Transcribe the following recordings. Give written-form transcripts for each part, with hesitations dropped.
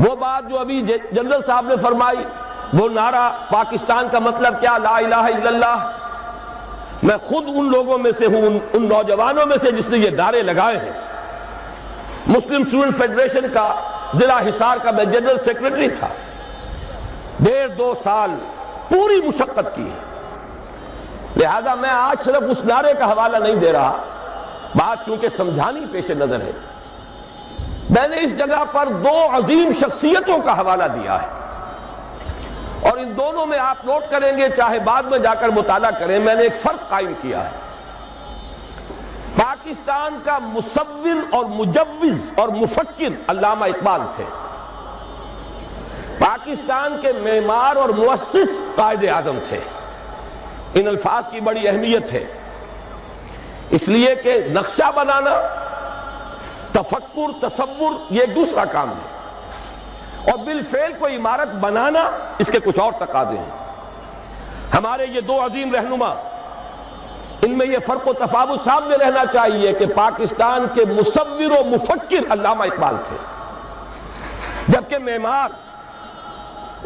وہ بات جو ابھی جنرل صاحب نے فرمائی، وہ نعرہ پاکستان کا مطلب کیا، لا الہ الا اللہ، میں خود ان لوگوں میں سے ہوں، ان نوجوانوں میں سے جس نے یہ نعرے لگائے ہیں۔ مسلم اسٹوڈنٹ فیڈریشن کا ضلع حصار کا میں جنرل سیکرٹری تھا، 1.5-2 سال پوری مشقت کی ہے، لہذا میں آج صرف اس نعرے کا حوالہ نہیں دے رہا، بات چونکہ سمجھانی پیش نظر ہے، میں نے اس جگہ پر 2 عظیم شخصیتوں کا حوالہ دیا ہے، اور ان دونوں میں آپ نوٹ کریں گے، چاہے بعد میں جا کر مطالعہ کریں، میں نے ایک فرق قائم کیا ہے۔ پاکستان کا مصور اور مجوز اور مفکر علامہ اقبال تھے، پاکستان کے معمار اور مؤسس قائد اعظم تھے۔ ان الفاظ کی بڑی اہمیت ہے، اس لیے کہ نقشہ بنانا، تفکر، تصور یہ ایک دوسرا کام ہے، اور بالفعل کوئی عمارت بنانا اس کے کچھ اور تقاضے ہیں۔ ہمارے یہ 2 عظیم رہنما، ان میں یہ فرق و تفاوت سامنے رہنا چاہیے کہ پاکستان کے مصور و مفکر علامہ اقبال تھے، جبکہ معمار،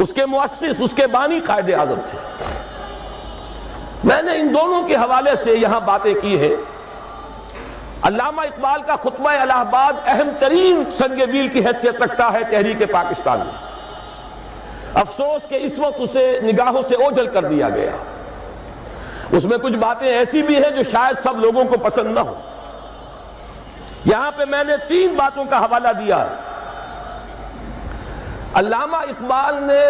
اس کے مؤسس، اس کے بانی قائد اعظم تھے۔ میں نے ان دونوں کے حوالے سے یہاں باتیں کی ہیں۔ علامہ اقبال کا خطبہ الہ آباد اہم ترین سنگ میل کی حیثیت رکھتا ہے تحریک پاکستان میں۔ افسوس کہ اس وقت اسے نگاہوں سے اوجھل کر دیا گیا، اس میں کچھ باتیں ایسی بھی ہیں جو شاید سب لوگوں کو پسند نہ ہو۔ یہاں پہ میں نے 3 باتوں کا حوالہ دیا ہے۔ علامہ اقبال نے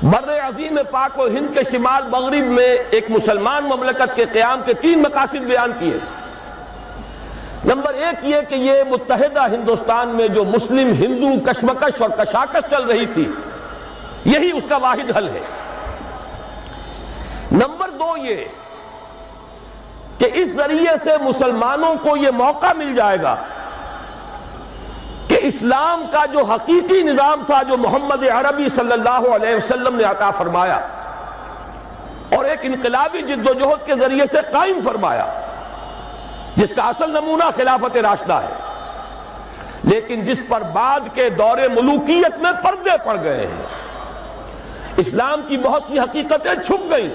بر عظیم پاک و ہند کے شمال مغرب میں ایک مسلمان مملکت کے قیام کے 3 مقاصد بیان کیے۔ نمبر 1 یہ کہ یہ متحدہ ہندوستان میں جو مسلم ہندو کشمکش اور کشاکش چل رہی تھی، یہی اس کا واحد حل ہے۔ نمبر 2 یہ کہ اس ذریعے سے مسلمانوں کو یہ موقع مل جائے گا کہ اسلام کا جو حقیقی نظام تھا، جو محمد عربی صلی اللہ علیہ وسلم نے عطا فرمایا اور ایک انقلابی جد و جہد کے ذریعے سے قائم فرمایا، جس کا اصل نمونہ خلافت راشدہ ہے، لیکن جس پر بعد کے دور ملوکیت میں پردے پڑ گئے ہیں، اسلام کی بہت سی حقیقتیں چھپ گئیں،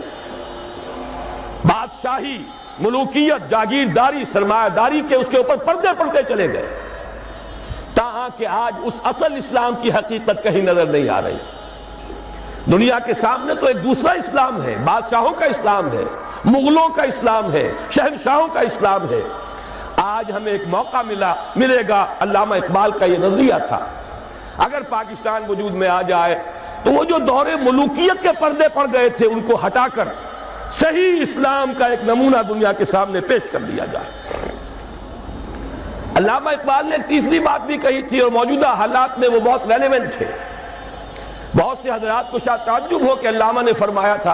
بادشاہی، ملوکیت، جاگیرداری، سرمایہ داری کے اس کے اوپر پردے پڑتے چلے گئے، تاہاں کہ آج اس اصل اسلام کی حقیقت کہیں نظر نہیں آ رہی۔ دنیا کے سامنے تو ایک دوسرا اسلام ہے، بادشاہوں کا اسلام ہے، مغلوں کا اسلام ہے، شہنشاہوں کا اسلام ہے۔ آج ہمیں ایک موقع ملے گا، علامہ اقبال کا یہ نظریہ تھا، اگر پاکستان وجود میں آ جائے تو وہ جو دور ملوکیت کے پردے پڑ گئے تھے ان کو ہٹا کر صحیح اسلام کا ایک نمونہ دنیا کے سامنے پیش کر دیا جائے۔ علامہ اقبال نے ایک تیسری بات بھی کہی تھی، اور موجودہ حالات میں وہ بہت ریلیونٹ ہے۔ بہت سے حضرات کو شاید تعجب ہو کہ علامہ نے فرمایا تھا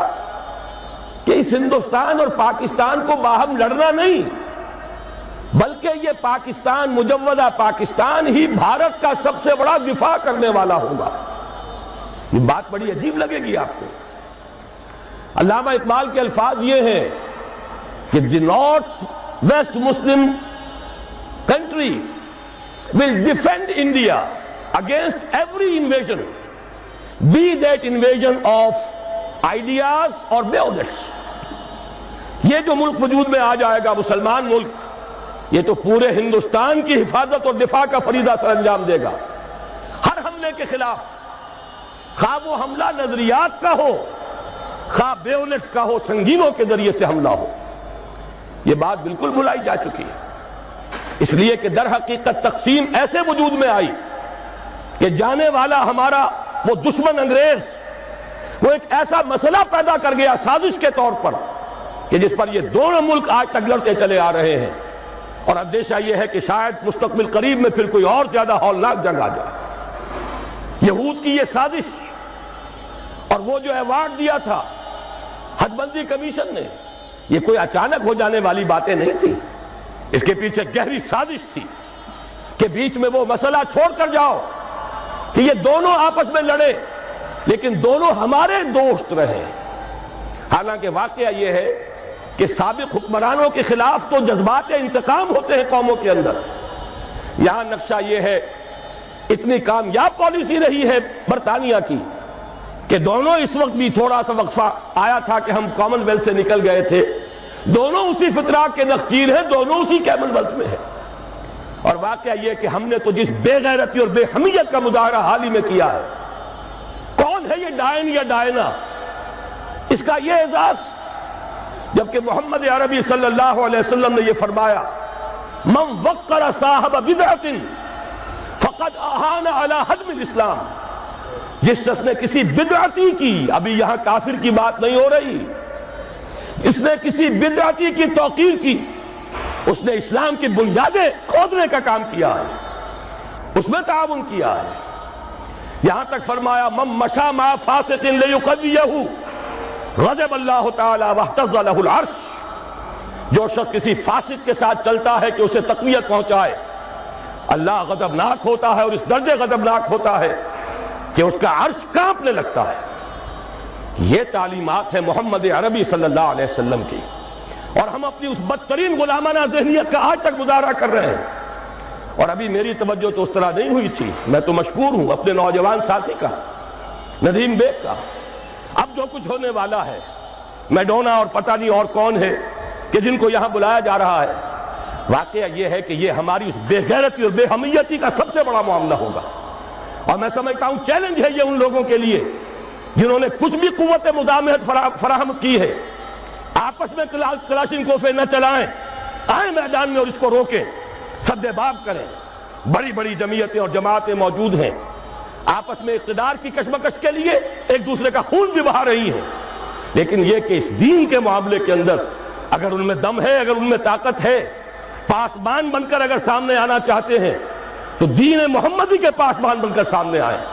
کہ اس ہندوستان اور پاکستان کو باہم لڑنا نہیں، بلکہ یہ پاکستان، مجوزہ پاکستان ہی بھارت کا سب سے بڑا دفاع کرنے والا ہوگا۔ یہ بات بڑی عجیب لگے گی آپ کو۔ علامہ اقبال کے الفاظ یہ ہیں کہ the North West Muslim country will defend India against every invasion, be that invasion of ideas or bayonets۔ یہ جو ملک وجود میں آ جائے گا، مسلمان ملک، یہ تو پورے ہندوستان کی حفاظت اور دفاع کا فریضہ سر انجام دے گا۔ ہر حملے کے خلاف، خواہ وہ حملہ نظریات کا ہو، خواہ بیونٹس کا ہو، سنگینوں کے ذریعے سے حملہ ہو، یہ بات بالکل بھلائی جا چکی ہے۔ اس لیے کہ در حقیقت تقسیم ایسے وجود میں آئی کہ جانے والا ہمارا وہ دشمن انگریز، وہ ایک ایسا مسئلہ پیدا کر گیا سازش کے طور پر کہ جس پر یہ دونوں ملک آج تک لڑتے چلے آ رہے ہیں، اور اندیشہ یہ ہے کہ شاید مستقبل قریب میں پھر کوئی اور زیادہ ہولناک جنگ آ جائے۔ یہود کی یہ سازش، اور وہ جو ایوارڈ دیا تھا حد بندی کمیشن نے، یہ کوئی اچانک ہو جانے والی باتیں نہیں تھی، اس کے پیچھے گہری سازش تھی کہ بیچ میں وہ مسئلہ چھوڑ کر جاؤ کہ یہ دونوں آپس میں لڑے لیکن دونوں ہمارے دوست رہے۔ حالانکہ واقعہ یہ ہے کہ سابق حکمرانوں کے خلاف تو جذبات انتقام ہوتے ہیں قوموں کے اندر۔ یہاں نقشہ یہ ہے اتنی کامیاب پالیسی رہی ہے برطانیہ کی کہ دونوں اس وقت بھی تھوڑا سا وقفہ آیا تھا کہ ہم کامن ویلتھ سے نکل گئے تھے، دونوں اسی فطرہ کے نخچیر ہیں، دونوں اسی کامن ویلتھ میں ہیں۔ اور واقعہ یہ کہ ہم نے تو جس بے غیرتی اور بے حمیت کا مظاہرہ حال ہی میں کیا ہے، کون ہے یہ ڈائن یا ڈائنا، اس کا یہ اعزاز، جبکہ محمد عربی صلی اللہ علیہ وسلم نے یہ فرمایا من وقر صاحب بدعت فقد اہان علی ہدم الاسلام، جس شخص نے کسی بدعتی کی، ابھی یہاں کافر کی بات نہیں ہو رہی، اس نے کسی بدعتی کی توقیر کی، اس نے اسلام کی بنیادیں کھودنے کا کام کیا ہے، اس میں تعاون کیا ہے۔ یہاں تک فرمایا من مشى مع فاسق لیقویہ غضب اللہ تعالی واہتز لہ العرش، جو شخص کسی فاسق کے ساتھ چلتا ہے کہ اسے تقویت پہنچائے، اللہ غضبناک ہوتا ہے، اور اس درجے غضبناک ہوتا ہے کہ اس کا عرش کانپنے لگتا ہے۔ یہ تعلیمات ہے محمد عربی صلی اللہ علیہ وسلم کی، اور ہم اپنی اس بدترین غلامانہ ذہنیت کا آج تک مظاہرہ کر رہے ہیں۔ اور ابھی میری توجہ تو اس طرح نہیں ہوئی تھی، میں تو مشکور ہوں اپنے نوجوان ساتھی کا، ندیم بیگ کا۔ اب جو کچھ ہونے والا ہے، میڈونا اور پتہ نہیں اور کون ہے کہ جن کو یہاں بلایا جا رہا ہے، واقعہ یہ ہے کہ یہ ہماری اس بے غیرتی اور بے حمیتی کا سب سے بڑا معاملہ ہوگا۔ اور میں سمجھتا ہوں چیلنج ہے یہ ان لوگوں کے لیے جنہوں نے کچھ بھی قوت مدامت فراہم کی ہے، آپس میں کلاشنکوفیں نہ چلائیں، آئیں میدان میں اور اس کو روکیں، سد باب کریں۔ بڑی بڑی جمعیتیں اور جماعتیں موجود ہیں، آپس میں اقتدار کی کشمکش کے لیے ایک دوسرے کا خون بھی بہا رہی ہیں، لیکن یہ کہ اس دین کے معاملے کے اندر اگر ان میں دم ہے، اگر ان میں طاقت ہے، پاسبان بن کر اگر سامنے آنا چاہتے ہیں تو دین محمدی کے پاسبان بن کر سامنے آئیں۔